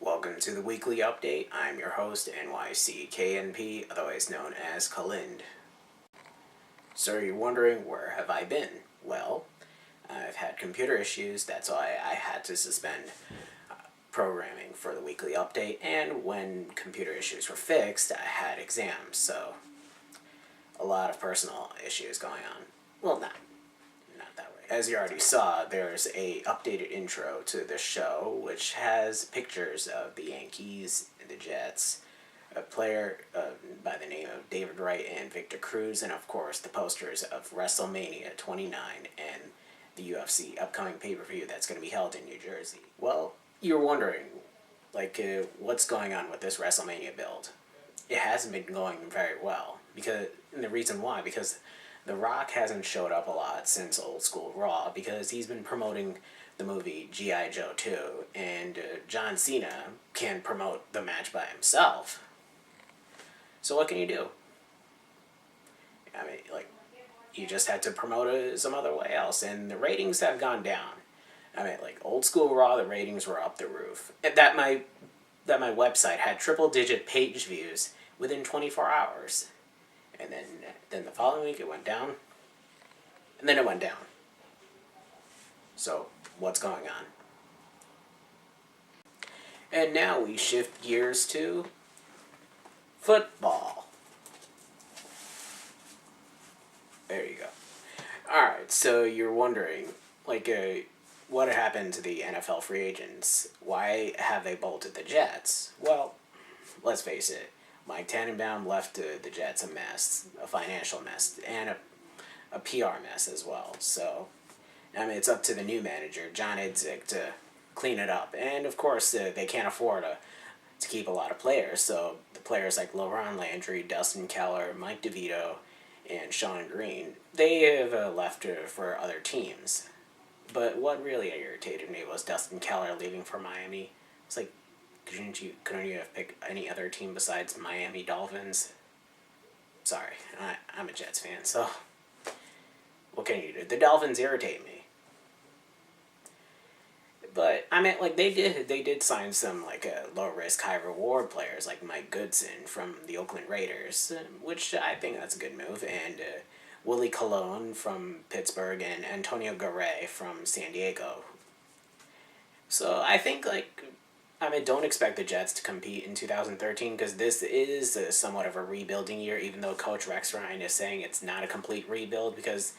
Welcome to the weekly update. I'm your host, NYCKNP, otherwise known as Kalind. So you're wondering, where have I been? Well, I've had computer issues, that's why I had to suspend programming for the weekly update, and when computer issues were fixed, I had exams, so a lot of personal issues going on. Well, not that way. As you already saw, there's a updated intro to the show, which has pictures of the Yankees and the Jets, a player by the name of David Wright and Victor Cruz, and of course the posters of WrestleMania 29 and the UFC upcoming pay-per-view that's going to be held in New Jersey. Well, you're wondering, what's going on with this WrestleMania build? It hasn't been going very well, and the reason why, because The Rock hasn't showed up a lot since Old School Raw, because he's been promoting the movie G.I. Joe 2, and John Cena can't promote the match by himself. So what can you do? I mean, you just had to promote it some other way else, and the ratings have gone down. I mean, Old School Raw, the ratings were up the roof. That my website had triple-digit page views within 24 hours. And then the following week it went down, and then it went down. So, what's going on? And now we shift gears to football. There you go. Alright, so you're wondering, what happened to the NFL free agents? Why have they bolted the Jets? Well, let's face it. Mike Tannenbaum left the Jets a mess, a financial mess, and a PR mess as well. So, I mean, it's up to the new manager, John Idzik, to clean it up. And, of course, they can't afford to keep a lot of players. So, the players like LaRon Landry, Dustin Keller, Mike DeVito, and Sean Green, they have left for other teams. But what really irritated me was Dustin Keller leaving for Miami. It's like, couldn't you have picked any other team besides Miami Dolphins? Sorry, I'm a Jets fan, so what can you do? The Dolphins irritate me. But I mean, they did sign some low risk, high reward players like Mike Goodson from the Oakland Raiders, which I think that's a good move, and Willie Colon from Pittsburgh and Antonio Garay from San Diego. So I think don't expect the Jets to compete in 2013, because this is somewhat of a rebuilding year, even though Coach Rex Ryan is saying it's not a complete rebuild, because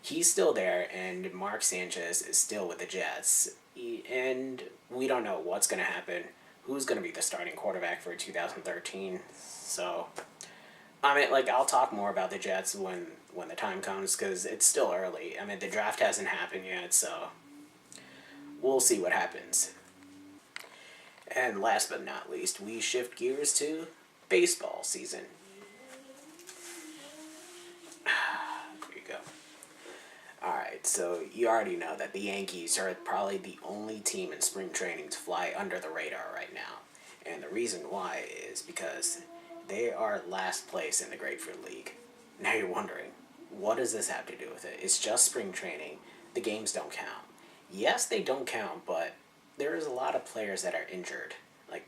he's still there and Mark Sanchez is still with the Jets. And we don't know what's going to happen, who's going to be the starting quarterback for 2013. So, I mean, I'll talk more about the Jets when the time comes, because it's still early. I mean, the draft hasn't happened yet, so we'll see what happens. And last but not least, we shift gears to baseball season. There you go. Alright, so you already know that the Yankees are probably the only team in spring training to fly under the radar right now. And the reason why is because they are last place in the Grapefruit League. Now you're wondering, what does this have to do with it? It's just spring training. The games don't count. Yes, they don't count, but there is a lot of players that are injured. Like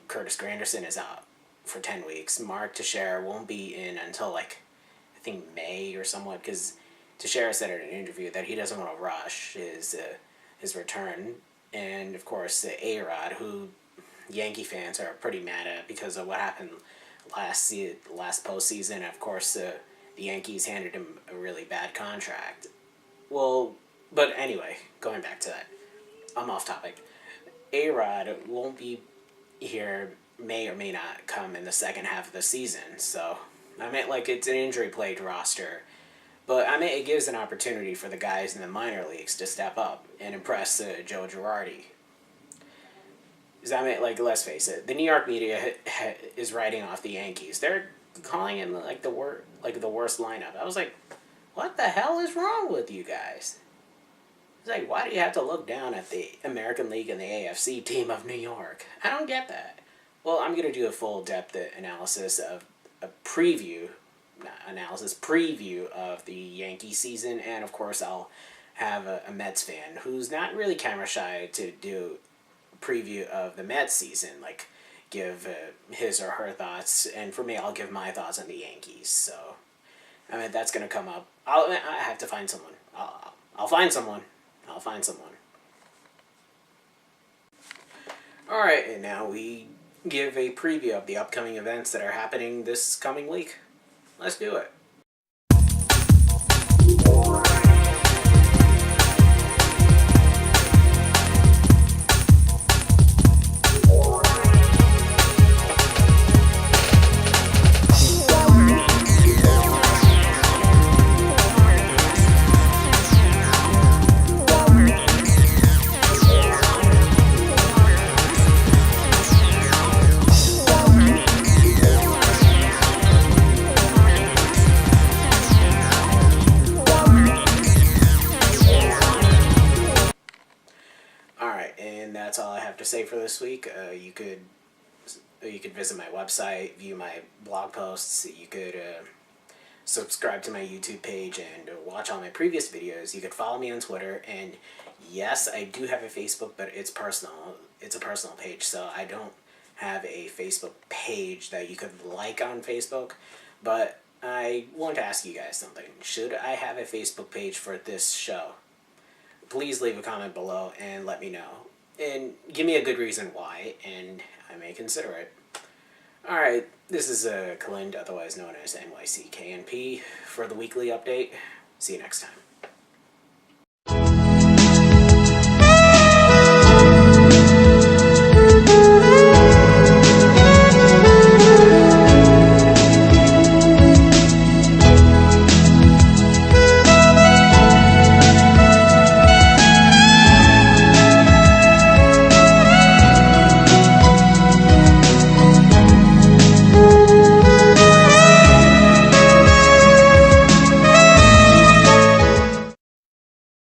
Curtis Granderson is out for 10 weeks. Mark Teixeira won't be in until I think May or somewhat, because Teixeira said in an interview that he doesn't want to rush his return. And of course, A-Rod, who Yankee fans are pretty mad at because of what happened last postseason. Of course, the Yankees handed him a really bad contract. Well, but anyway, going back to that, I'm off topic. A-Rod won't be here, may or may not come in the second half of the season, so I meant like it's an injury-plagued roster. But I mean, it gives an opportunity for the guys in the minor leagues to step up and impress Joe Girardi. Because I mean, like, let's face it, the New York media is writing off the Yankees. They're calling him like the worst lineup. I was like, what the hell is wrong with you guys? It's like, why do you have to look down at the American League and the AFC team of New York? I don't get that. Well, I'm gonna do a full depth analysis of a preview of the Yankee season, and of course I'll have a Mets fan who's not really camera shy to do a preview of the Mets season, like give his or her thoughts, and for me I'll give my thoughts on the Yankees. So I mean that's gonna come up. I have to find someone. I'll find someone. I'll find someone. All right, and now we give a preview of the upcoming events that are happening this coming week. Let's do it. And that's all I have to say for this week. You could visit my website, view my blog posts. You could subscribe to my YouTube page and watch all my previous videos. You could follow me on Twitter, and yes, I do have a Facebook, but it's personal. It's a personal page, so I don't have a Facebook page that you could like on Facebook. But I want to ask you guys something. Should I have a Facebook page for this show? Please leave a comment below and let me know. And give me a good reason why, and I may consider it. Alright, this is Kalind, otherwise known as NYCKNP, for the weekly update. See you next time.